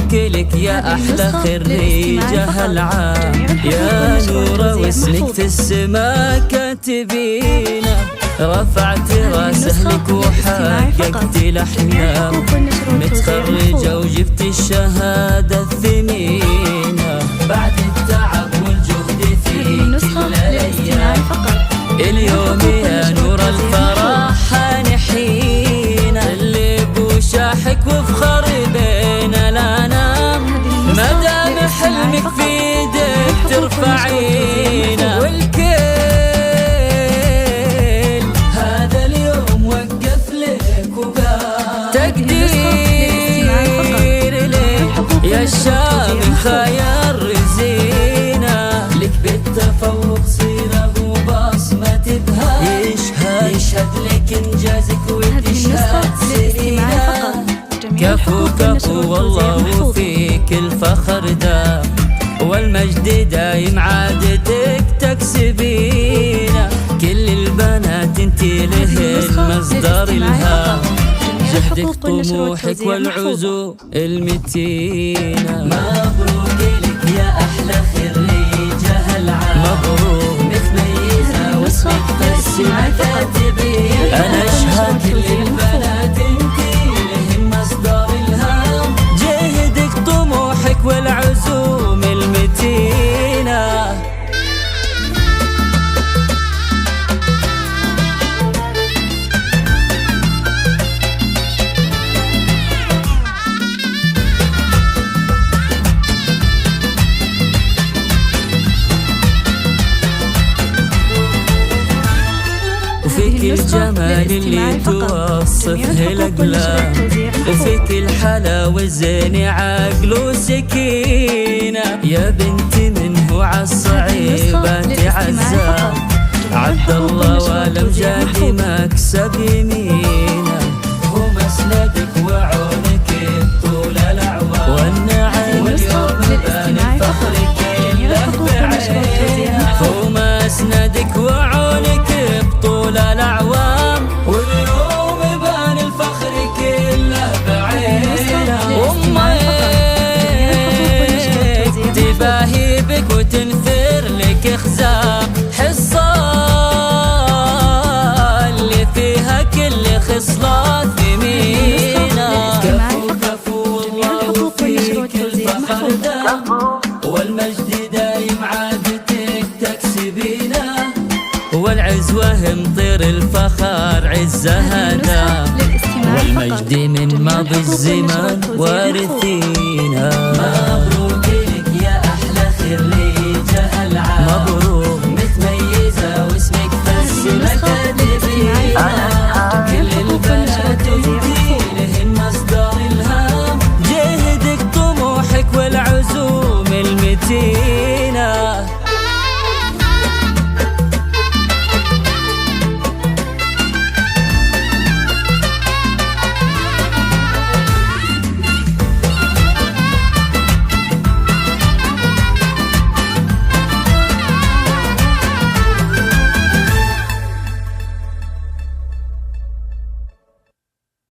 مبروك لك يا أحلى خريجة العام، يا نورة واسمك في السما كاتبينه، رفعت راسه لك وحققت الأحلام، متخرجة وجبت الشهادة الثمينة، بعد التعب والجهد في كل الأيام، اليوم يا نور الفرح حانحينا، اللي بوشاحك وفخر بين الأنام، مدام حلمك في يدك ترفعينا، والكل هذا اليوم وقف لك وقال تقدير لك يا الشام خير زينة، لك بالتفوق صيرة وبصمة بها، يشهد لك انجازك وتشهد سنينها، كفو كفو والله وفيك الفخر دا، والمجد دايم عادتك تكسبينا، كل البنات انتي له المصدر الهام، جهدك طموحك والعزو المتينة، مبروك لك يا أحلى خريجة العام، مبروك متميزة واسمك في السما كاتبين، أنا أشهد للبنات انتي لهم مصدر الهام، جهدك طموحك والعزوم المتينة. وفيك الجمال اللي توصفه الأقلام، وفيك الحلا والزين عقل وسكينة، يا بنتي منه عالصعيبات عزام، عبد الله والأمجاد مكسب يمينه، هو مسندك وعونك طول الأعوام، والنعم واليوم بان الفخر كله بعينه، هو مسندك وعونك طول الأعوام، واليوم بان الفخر كله بعينه، أمك تباهي بك وتنثر لك خزام، حصة اللي فيها كل خصلة ثمينة، كفو كفو والله وفيك الفخر دا، والمجد دايم عادتك تكسبينه، والعزوة مطير الفخر عزها دام، والمجد من ماضي الزمان وارثينا، مبروك لك يا أحلى خريجة العام، مبروك متميزة واسمك في السما كاتبين.